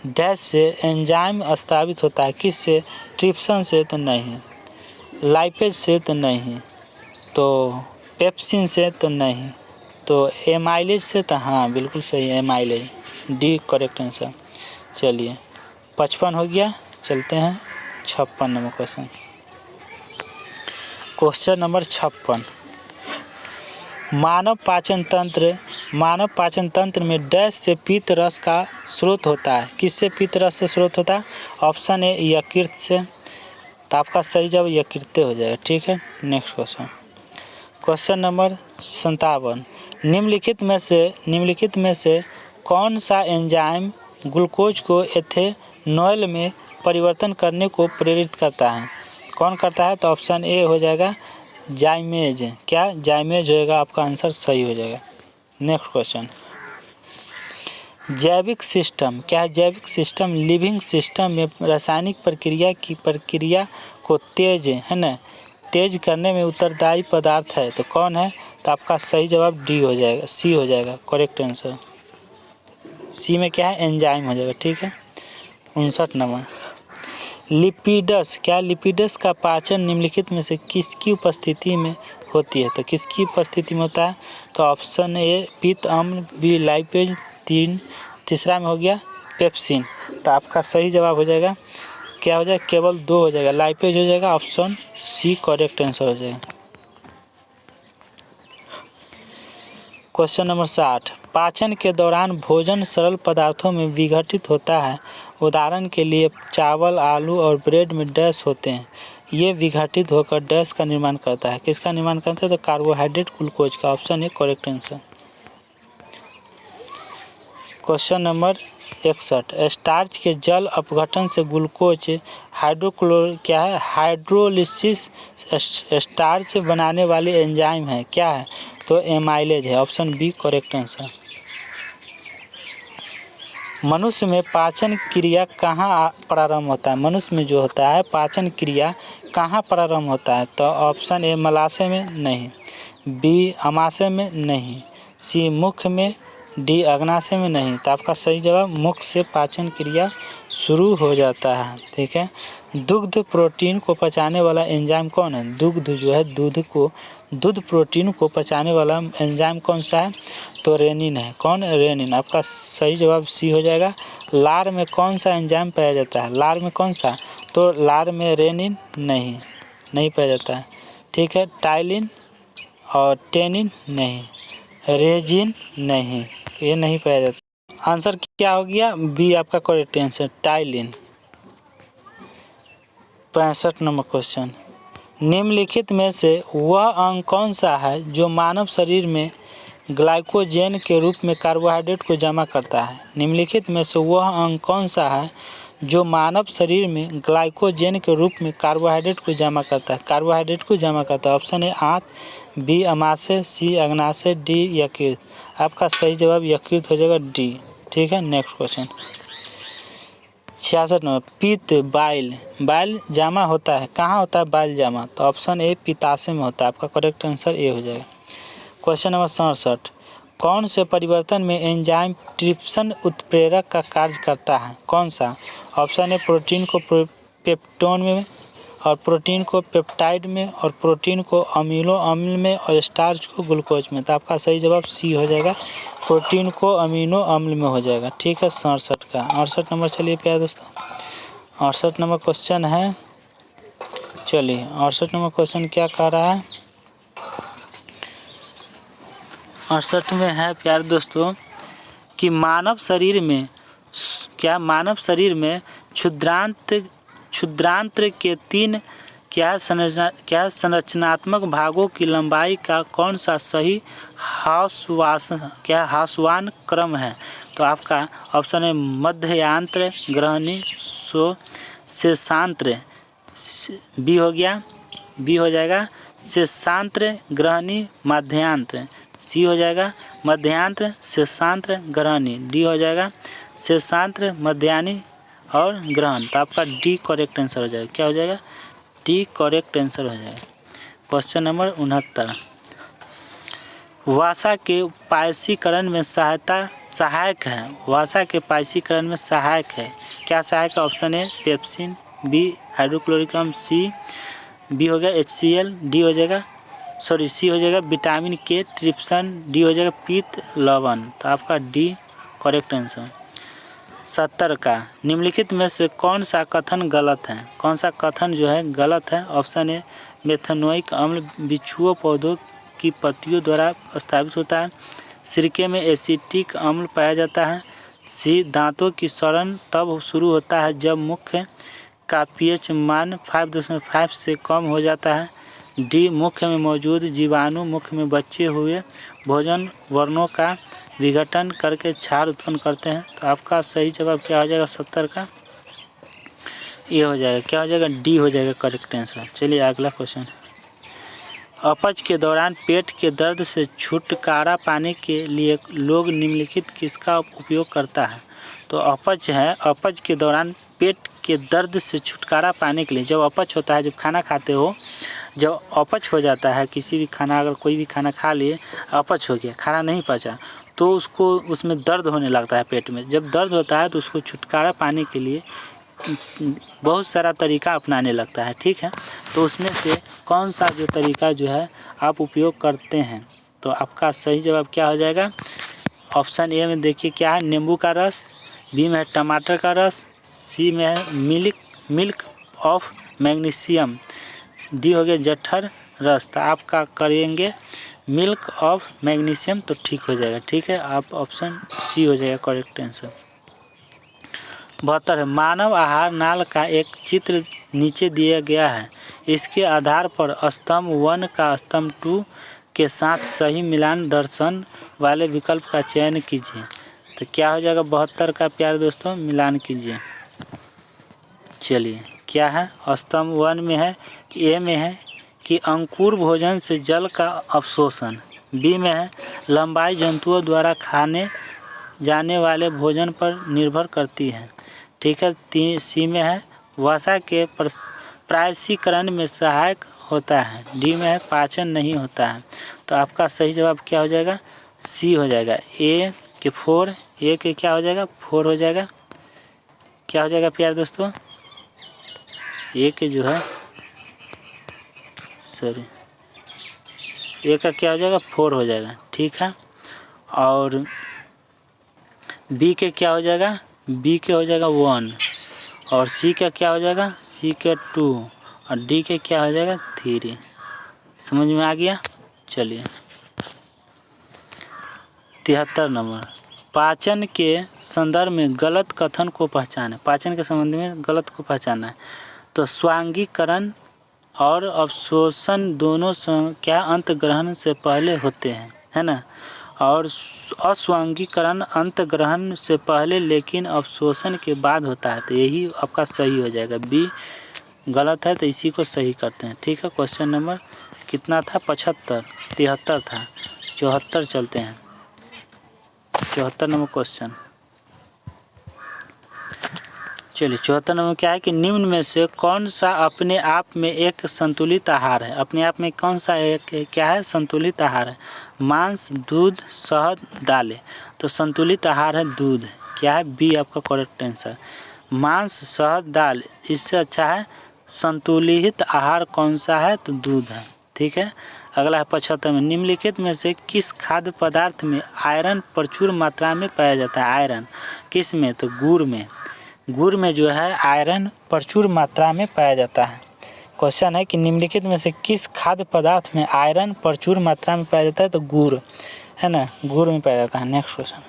डैश से एंजाइम स्त्रावित होता है? किस से? ट्रिप्सन से तो नहीं, लाइपेज से तो नहीं, तो पेप्सिन से तो नहीं, तो एमाइलेज से तो हाँ बिल्कुल सही है, एमाइलेज, डी करेक्ट आंसर। चलिए 55 हो गया, चलते हैं 56 नंबर क्वेश्चन। क्वेश्चन नंबर 56, मानव पाचन तंत्र में डैश से पित्त रस का स्रोत होता है? किससे पित्त रस से स्रोत होता है? ऑप्शन ए यकृत से। तो आपका सही जवाब यकृत हो जाएगा, ठीक है। नेक्स्ट क्वेश्चन नंबर 57, निम्नलिखित में से कौन सा एंजाइम ग्लूकोज को एथेनॉल में परिवर्तन करने को प्रेरित करता है? कौन करता है? तो ऑप्शन ए हो जाएगा जाइमेज। क्या? जाइमेज होएगा, आपका आंसर सही हो जाएगा। नेक्स्ट क्वेश्चन, जैविक सिस्टम, क्या है? जैविक सिस्टम लिविंग सिस्टम में रासायनिक प्रक्रिया को तेज करने में उत्तरदायी पदार्थ है, तो कौन है? तो आपका सही जवाब डी हो जाएगा, सी हो जाएगा, करेक्ट आंसर। सी में क्या है? एंजाइम हो जाएगा, ठीक है। 59 नंबर। लिपिडस, क्या लिपिडस का पाचन निम्नलिखित में से किसकी उपस्थिति में होती है? तो किसकी उपस्थिति में होता है? तो ऑप्शन ए पित्त अम्ल, बी लाइपेज, तीसरा में हो गया पेप्सिन। तो आपका सही जवाब हो जाएगा, क्या हो जाएगा? केवल 2 हो जाएगा, लाइपेज हो जाएगा, ऑप्शन सी करेक्ट आंसर हो जाएगा। क्वेश्चन नंबर 60, पाचन के दौरान भोजन सरल पदार्थों में विघटित होता है। उदाहरण के लिए चावल, आलू और ब्रेड में डैश होते हैं। ये विघटित होकर डैश का निर्माण करता है। किसका निर्माण करता है? तो कार्बोहाइड्रेट, ग्लूकोज का, option A correct answer. Question number 61, starch के जल अपघटन से ग्लूकोज हाइड्रोलिसिस स्टार्च बनाने वाली एंजाइम है, क्या है? तो एमाइलेज है, ऑप्शन बी करेक्ट आंसर। मनुष्य में पाचन क्रिया कहाँ प्रारंभ होता है? मनुष्य में जो होता है पाचन क्रिया कहाँ प्रारंभ होता है? तो ऑप्शन ए मलाशय में नहीं, बी अमाशय में नहीं, सी मुख में, डी अग्नाशय में नहीं। तो आपका सही जवाब मुख से पाचन क्रिया शुरू हो जाता है। ठीक है। दुग्ध प्रोटीन को पचाने वाला एंजाइम कौन है? दुग्ध जो है दूध प्रोटीन को पचाने वाला एंजाइम कौन सा है? तो रेनिन है। कौन? रेनिन। आपका सही जवाब सी हो जाएगा। लार में कौन सा एंजाइम पाया जाता है? लार में कौन सा? तो लार में रेनिन नहीं पाया जाता है। ठीक है। टाइलिन और टेनिन नहीं, रेजिन नहीं, ये नहीं पाया जाता। आंसर क्या हो गया? बी आपका correct answer, ptyalin. 65 number question, निम्नलिखित में से वह अंग कौन सा है जो मानव शरीर में ग्लाइकोजेन के रूप में कार्बोहाइड्रेट को जमा करता है? निम्नलिखित में से वह अंग कौन सा है जो मानव शरीर में ग्लाइकोजेन के रूप में कार्बोहाइड्रेट को जमा करता है? कार्बोहाइड्रेट को जमा करता है। ऑप्शन ए आंत, बी अमाशय, सी अग्नाशय, डी यकृत। आपका सही जवाब यकृत हो जाएगा, डी। ठीक है। नेक्स्ट क्वेश्चन 66 नंबर, पित्त बाइल जामा होता है, कहाँ होता है बाइल जामा? तो ऑप्शन ए पित्ताशय में होता है। आपका करेक्ट आंसर ए हो जाएगा। क्वेश्चन नंबर 67, कौन से परिवर्तन में एंजाइम ट्रिप्सिन उत्प्रेरक का कार्य करता है? कौन सा? ऑप्शन ए प्रोटीन को पेप्टोन में, और प्रोटीन को पेप्टाइड में, और प्रोटीन को अमीनो अम्ल में, और स्टार्च को ग्लूकोज में। तो आपका सही जवाब सी हो जाएगा, प्रोटीन को अमीनो अम्ल में हो जाएगा। ठीक है। 67 का 68 नंबर। चलिए प्यारे दोस्तों, 68 नंबर क्वेश्चन है। चलिए 68 नंबर क्वेश्चन क्या कह रहा है? 68 में है प्यारे दोस्तों कि मानव शरीर में क्षुद्रांत्र के 3 संरचनात्मक भागों की लंबाई का कौन सा सही ह्रासवान क्रम है? तो आपका ऑप्शन है मध्यांत्र, ग्रहणी, शेषांत्र, बी हो जाएगा शेषांत्र, ग्रहणी, मध्यांत्र, सी हो जाएगा मध्यांत्र, शेषांत्र, ग्रहणी, डी हो जाएगा शेषांत्र, मध्याह्नी और ग्रहण। तो आपका डी करेक्ट आंसर हो जाएगा। क्या हो जाएगा? डी करेक्ट आंसर हो जाएगा। क्वेश्चन नंबर 69, वसा के पायसीकरण में सहायक है। वसा के पायसीकरण में सहायक है, क्या सहायक है? Option A pepsin, B hydrochloric अम्ल, सी बी हो गया HCl, डी हो जाएगा सी हो जाएगा विटामिन के, ट्रिप्सिन, डी हो जाएगा पित्त लवण। तो आपका डी करेक्ट आंसर। 70 का निम्नलिखित में से कौन सा कथन गलत है? कौन सा कथन जो है गलत है? ऑप्शन ए मेथनोइक अम्ल बिच्छुओं पौधों की पत्तियों द्वारा स्थापित होता है, सिरके में एसिटिक अम्ल पाया जाता है, सी दांतों की सड़न तब शुरू होता है जब मुख का pH मान 5.5 से कम हो जाता है, डी मुख में मौजूद जीवाणु मुख में बचे हुए भोजन वर्णों का विघटन करके क्षार उत्पन्न करते हैं। तो आपका सही जवाब क्या हो जाएगा? 70 का ये हो जाएगा। क्या हो जाएगा? डी हो जाएगा करेक्ट आंसर। चलिए अगला क्वेश्चन, अपच के दौरान पेट के दर्द से छुटकारा पाने के लिए लोग निम्नलिखित किसका उपयोग करता है? तो अपच है, अपच के दौरान पेट के दर्द से छुटकारा पाने के लिए जब अपच होता है, जब खाना खाते हो, जब अपच हो जाता है किसी भी खाना, अगर कोई भी खाना खा लिए अपच हो गया, खाना नहीं पचा, तो उसको उसमें दर्द होने लगता है पेट में। जब दर्द होता है तो उसको छुटकारा पाने के लिए बहुत सारा तरीका अपनाने लगता है, ठीक है। तो उसमें से कौन सा जो तरीका जो है आप उपयोग करते हैं, तो आपका सही जवाब क्या हो जाएगा। ऑप्शन ए में देखिए क्या है, नींबू का रस, बी में है टमाटर का रस, सी में है मिल्क ऑफ मैग्नीशियम, डी हो गया जठर रस। तो आपका करेंगे मिल्क ऑफ मैग्नीशियम तो ठीक हो जाएगा, ठीक है। आप ऑप्शन सी हो जाएगा करेक्ट आंसर। 72 है, मानव आहार नाल का एक चित्र नीचे दिया गया है, इसके आधार पर स्तंभ 1 का स्तंभ 2 के साथ सही मिलान दर्शन वाले विकल्प का चयन कीजिए। तो क्या हो जाएगा 72 का प्यारे दोस्तों, मिलान कीजिए। चलिए क्या है, स्तंभ 1 में है कि ए में है कि अंकुर भोजन से जल का अवशोषण, बी में है लंबाई जंतुओं द्वारा खाने जाने वाले भोजन पर निर्भर करती है, ठीक है। सी में है वसा के प्रायसीकरण में सहायक होता है, डी में है पाचन नहीं होता है। तो आपका सही जवाब क्या हो जाएगा, सी हो जाएगा। ए के 4, ए के क्या हो जाएगा 4 हो जाएगा। क्या हो जाएगा प्यारे दोस्तों, ए के जो है सॉरी ए का क्या हो जाएगा 4 हो जाएगा, ठीक है। और बी के क्या हो जाएगा, बी के हो जाएगा 1, और सी का क्या हो जाएगा, सी के 2, और डी के क्या हो जाएगा 3। समझ में आ गया। चलिए 73 नंबर, पाचन के संदर्भ में गलत कथन को पहचाने। पाचन के संबंध में गलत को पहचाना है। तो स्वांगीकरण और अवशोषण दोनों क्या अंत ग्रहण से पहले होते हैं, है ना। और अस्वांगीकरण अंत ग्रहण से पहले लेकिन अवशोषण के बाद होता है। तो यही आपका सही हो जाएगा, बी गलत है तो इसी को सही करते हैं, ठीक है। क्वेश्चन नंबर कितना था, 75, 73 था, 74 चलते हैं। 74 नंबर क्वेश्चन, चलिए 74 नंबर क्या है कि निम्न में से कौन सा अपने आप में एक संतुलित आहार है। अपने आप में कौन सा एक क्या है, संतुलित आहार है। मांस, दूध, शहद, दालें। तो संतुलित आहार है दूध, क्या है बी आपका करेक्ट आंसर। मांस, शहद, दाल, इससे अच्छा है संतुलित आहार कौन सा है, तो दूध है, ठीक है। अगला है 75 में, निम्नलिखित में से किस खाद्य पदार्थ में आयरन प्रचुर मात्रा में पाया जाता है। आयरन किस में, तो गुड़ में। गुड़ में जो है आयरन प्रचुर मात्रा में पाया जाता है। क्वेश्चन है कि निम्नलिखित में से किस खाद्य पदार्थ में आयरन प्रचुर मात्रा में पाया जाता है, तो गुड़ है ना, गुड़ में पाया जाता है। नेक्स्ट क्वेश्चन,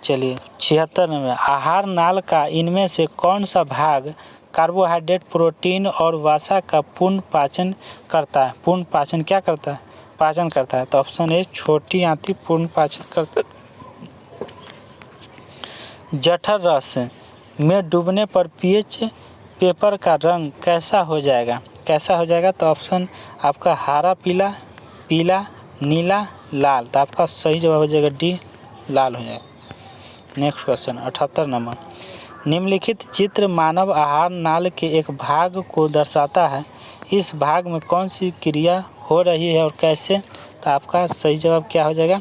चलिए 76 में, आहार नाल का इनमें से कौन सा भाग कार्बोहाइड्रेट, प्रोटीन और वसा का पूर्ण पाचन करता है। पूर्ण पाचन क्या करता है, पाचन करता है। तो ऑप्शन ए छोटी आंती पूर्ण पाचन करता है। जठर रस में डूबने पर पीएच पेपर का रंग कैसा हो जाएगा, कैसा हो जाएगा। तो ऑप्शन आपका हरा, पीला, पीला, नीला, लाल। तो आपका सही जवाब हो जाएगा डी, लाल हो जाएगा। नेक्स्ट क्वेश्चन 78 नंबर, निम्नलिखित चित्र मानव आहार नाल के एक भाग को दर्शाता है, इस भाग में कौन सी क्रिया हो रही है और कैसे। तो आपका सही जवाब क्या हो जाएगा,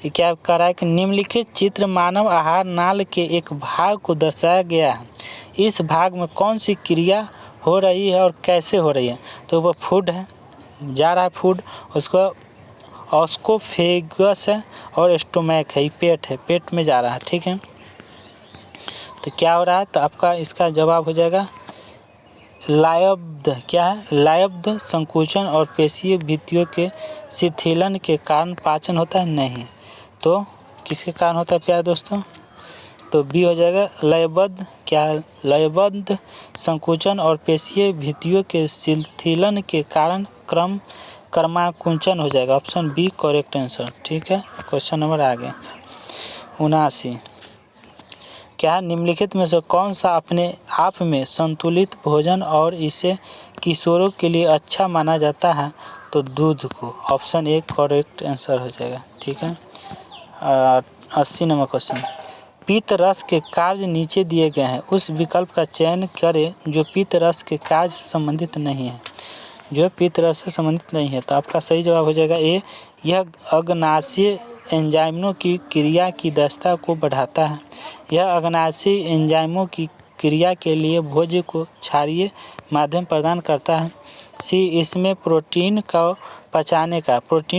ये क्या कह रहा है कि निम्नलिखित चित्र मानव आहार नाल के एक भाग को दर्शाया गया है, इस भाग में कौन सी क्रिया हो रही है और कैसे हो रही है। तो वो फूड है, जा रहा है फूड, उसको ऑस्कोफेगस है और स्टोमैक है, पेट है, पेट में जा रहा है, ठीक है। तो क्या हो रहा है, तो आपका इसका जवाब हो जाएगा लायब्ध, क्या है लायब्ध संकुचन और पेशीय भित्तियों के शिथिलन के कारण पाचन होता है, नहीं। तो किसके कारण होता है प्यारे दोस्तों, तो बी हो जाएगा लयबद्ध, क्या लयबद्ध संकुचन और पेशीय भित्तियों के शिथिलन के कारण क्रमाकुंचन हो जाएगा। ऑप्शन बी करेक्ट आंसर, ठीक है। क्वेश्चन नंबर आगे 79, क्या निम्नलिखित में से कौन सा अपने आप में संतुलित भोजन और इसे किशोरों के लिए अच्छा माना जाता है। तो दूध को, ऑप्शन ए करेक्ट आंसर हो जाएगा, ठीक है। 80 नंबर क्वेश्चन, पित्त रस के कार्य नीचे दिए गए हैं, उस विकल्प का चयन करें जो पित्त रस के कार्य से संबंधित नहीं है। जो पित्त रस से संबंधित नहीं है। तो आपका सही जवाब हो जाएगा ए, यह अग्नाशय एंजाइमों की क्रिया की दक्षता को बढ़ाता है। यह अग्नाशय एंजाइमों की क्रिया के लिए भोज्य को क्षारीय माध्यम प्रदान करता है। सी, इसमें प्रोटीन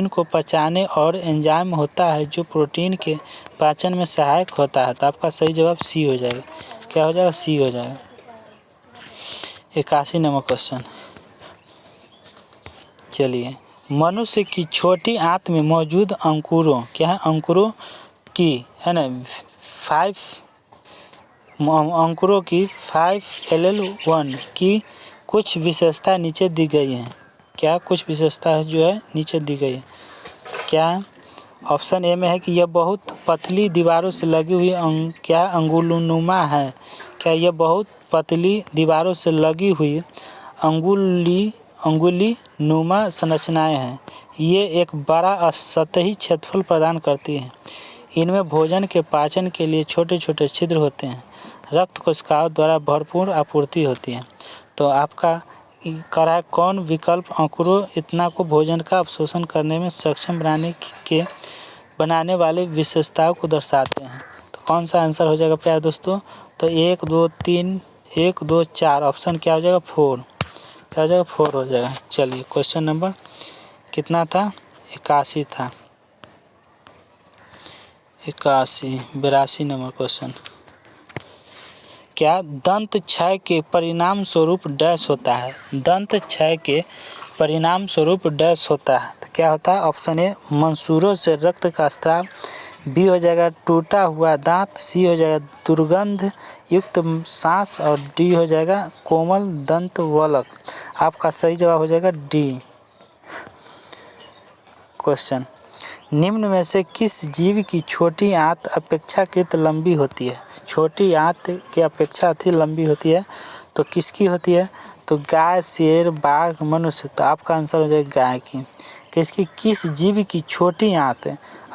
को पचाने और एंजाइम होता है जो प्रोटीन के पाचन में सहायक होता है। तो आपका सही जवाब सी हो जाएगा। क्या हो जाएगा? सी हो जाएगा। 81 नंबर क्वेश्चन। चलिए, मनुष्य की छोटी आंत में मौजूद अंकुरों, क्या है? अंकुरों की, है ना, 5 अंकुरों की 5ll1 की कुछ विशेषता नीचे दी गई हैं। क्या कुछ विशेषता है जो है नीचे दी गई है? क्या ऑप्शन ए में है कि यह बहुत पतली दीवारों से लगी हुई क्या अंगुलनुमा है। क्या यह बहुत पतली दीवारों से लगी हुई अंगुली नुमा संरचनाएं हैं। ये एक बड़ा सतही क्षेत्रफल प्रदान करती हैं। इनमें भोजन के पाचन के लिए छोटे छोटे छिद्र होते हैं। रक्त कोशिकाओं द्वारा भरपूर आपूर्ति होती है। तो आपका कर है कौन विकल्प अंकुरों इतना को भोजन का अवशोषण करने में सक्षम बनाने वाले विशेषताओं को दर्शाते हैं। तो कौन सा आंसर हो जाएगा प्यारे दोस्तों? तो 1 2 3 1 2 4 ऑप्शन क्या हो जाएगा? 4। क्या हो जाएगा? 4 हो जाएगा। चलिए, क्वेश्चन नंबर कितना था? 81 था। 82 नंबर क्वेश्चन। क्या दंत क्षय के परिणाम स्वरूप डैश होता है? दंत क्षय के परिणाम स्वरूप डैश होता है। तो क्या होता है? ऑप्शन ए, मंसूरों से रक्त का स्राव। बी हो जाएगा टूटा हुआ दांत। सी हो जाएगा दुर्गंध युक्त सांस। और डी हो जाएगा कोमल दंत वलक। आपका सही जवाब हो जाएगा डी। क्वेश्चन, निम्न में से किस जीव की छोटी आंत अपेक्षाकृत लंबी होती है? छोटी आंत की अपेक्षाकृत लंबी होती है तो किसकी होती है? तो गाय, शेर, बाघ, मनुष्य। तो आपका आंसर हो जाएगा गाय की। किस जीव की छोटी आंत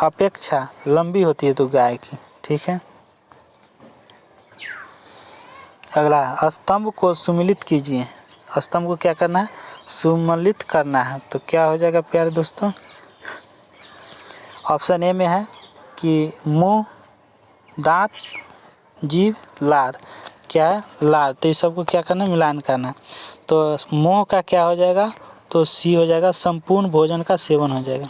अपेक्षा लंबी होती है? तो गाय की। ठीक है। अगला, स्तंभ को सुमेलित कीजिए। स्तंभ को क्या करना है? सुमेलित करना है। तो क्या हो जाएगा प्यारे दोस्तों? ऑप्शन ए में है कि मुंह, दांत, जीभ, लार। क्या है? लार। तो इस सबको क्या करना है? मिलान करना। तो मुंह का क्या हो जाएगा? तो सी हो जाएगा, संपूर्ण भोजन का सेवन हो जाएगा।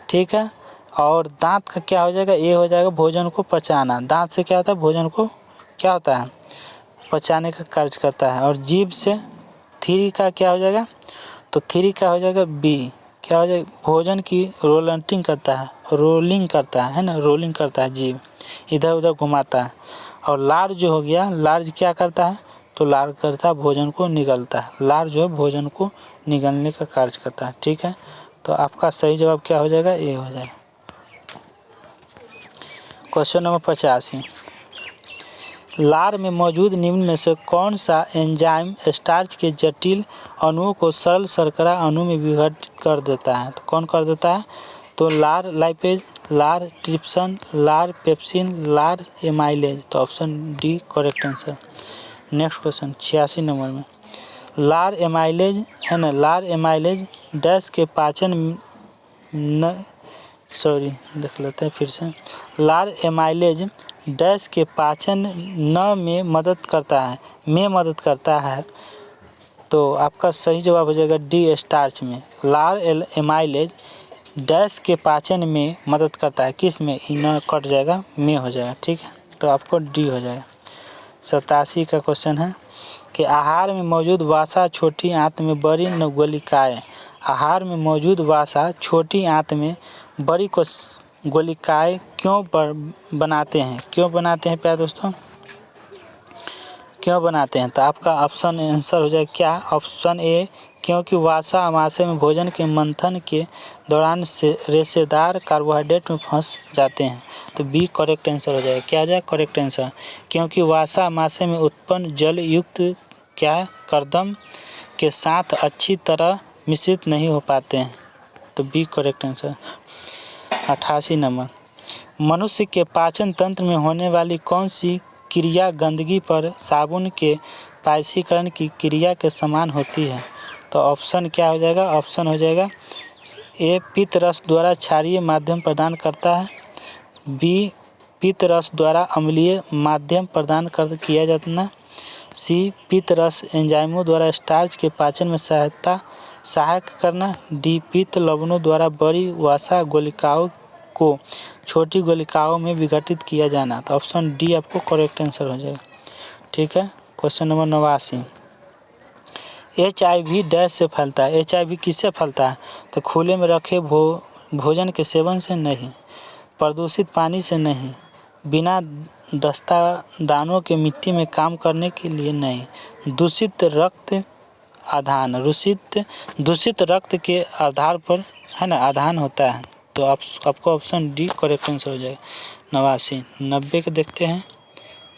ठीक है। और दांत का क्या हो जाएगा? ए हो जाएगा, भोजन को पचाना। दांत से क्या होता है? भोजन को क्या होता है? पचाने का कार्य करता है। और जीभ से 3 का क्या हो जाएगा? तो 3 का हो जाएगा बी। क्या हो जाएगा? भोजन की रोलिंग करता है ना, रोलिंग करता है जीभ, इधर उधर घुमाता है। और लार जो हो गया, लार क्या करता है? तो लार करता है भोजन को निगलता है। लार जो है भोजन को निगलने का कार्य करता है। ठीक है। तो आपका सही जवाब क्या हो जाएगा? ए हो जाएगा। Question number 85। लार में मौजूद निम्न में से कौन सा एंजाइम स्टार्च के जटिल अणुओं को सरल शर्करा अणु में विघटित कर देता है? तो कौन कर देता है? तो लार लाइपेज, लार ट्रिप्सिन, लार पेप्सिन, लार एमाइलेज। तो option D correct answer. Next question 86 number में। लार एमाइलेज, है ना, लार एमाइलेज डैश के पाचन देख लेते हैं फिर से। लार एमाइलेज डैश के पाचन में मदद करता है। तो आपका सही जवाब हो जाएगा डी, स्टार्च में। लार एमाइलेज डैश के पाचन में मदद करता है। किस में? न कट जाएगा, में हो जाएगा। ठीक है। तो आपको डी हो जाएगा। 87 का क्वेश्चन है कि आहार में मौजूद वसा छोटी आंत में बड़ी गोलिकाएं। आहार में मौजूद वसा छोटी आंत में बड़ी गोलिकाएं क्यों बनाते हैं प्यारे दोस्तों? क्यों बनाते हैं? तो आपका ऑप्शन आंसर हो जाए क्या? ऑप्शन ए, क्योंकि वसा अमाशय में भोजन के मंथन के दौरान रेशेदार कार्बोहाइड्रेट में फंस जाते हैं। तो बी करेक्ट आंसर हो जाएगा। क्या हो जाएगा? Correct answer. क्योंकि वसा अमाशय में उत्पन्न जल युक्त क्या कर्दम के साथ अच्छी तरह मिश्रित नहीं हो पाते हैं। तो बी करेक्ट आंसर। 88 नंबर। मनुष्य के पाचन तंत्र में होने वाली कौन सी क्रिया गंदगी पर साबुन के पायसीकरण की क्रिया के समान होती है? तो ऑप्शन क्या हो जाएगा, ऑप्शन हो जाएगा ए पित्त रस द्वारा क्षारीय माध्यम प्रदान करता है, बी पित्त रस द्वारा अम्लीय माध्यम प्रदान किया जाता है, सी पित्त रस एंजाइमों द्वारा स्टार्च के पाचन में सहायक करना, डी पित्त लवणों द्वारा बड़ी वसा गोलिकाओं को छोटी गोलिकाओं में विघटित किया जाना। तो ऑप्शन डी आपको करेक्ट आंसर हो जाएगा। ठीक है, क्वेश्चन नंबर 89, HIV डैश से फैलता है। HIV किससे फैलता है? तो खुले में रखे भोजन के सेवन से नहीं, प्रदूषित पानी से नहीं, बिना दस्तादानों के मिट्टी में काम करने के लिए नहीं, दूषित रक्त के आधार पर है ना, आधान होता है। तो आपको ऑप्शन डी करेक्ट आंसर हो जाएगा। 89, 90 के देखते हैं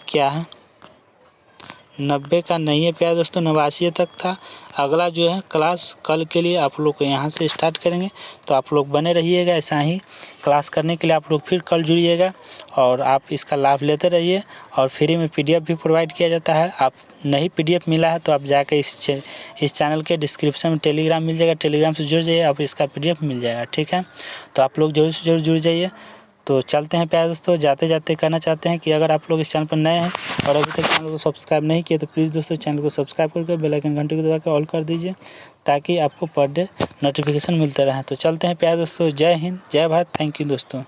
क्या है। 90 का नहीं है प्यारे दोस्तों, 89 तक था। अगला जो है क्लास कल के लिए आप लोग को यहाँ से स्टार्ट करेंगे, तो आप लोग बने रहिएगा। ऐसा ही क्लास करने के लिए आप लोग फिर कल जुड़िएगा और आप इसका लाभ लेते रहिए। और फ्री में PDF भी प्रोवाइड किया जाता है। आप नहीं PDF मिला है तो आप जाकर इस चैनल के डिस्क्रिप्शन में टेलीग्राम मिल जाएगा, टेलीग्राम से जुड़ जाइए, आप इसका PDF मिल जाएगा। ठीक है, तो आप लोग जरूर से जरूर जुड़ जाइए। तो चलते हैं प्यारे दोस्तों, जाते जाते कहना चाहते हैं कि अगर आप लोग इस चैनल पर नए हैं और अभी तक चैनल को सब्सक्राइब नहीं किए तो प्लीज़ दोस्तों चैनल को सब्सक्राइब करके बेल आइकन घंटे को दबा के ऑल कर दीजिए, ताकि आपको पर डे नोटिफिकेशन मिलते रहे। तो चलते हैं प्यारे दोस्तों, जय हिंद, जय भारत, थैंक यू दोस्तों।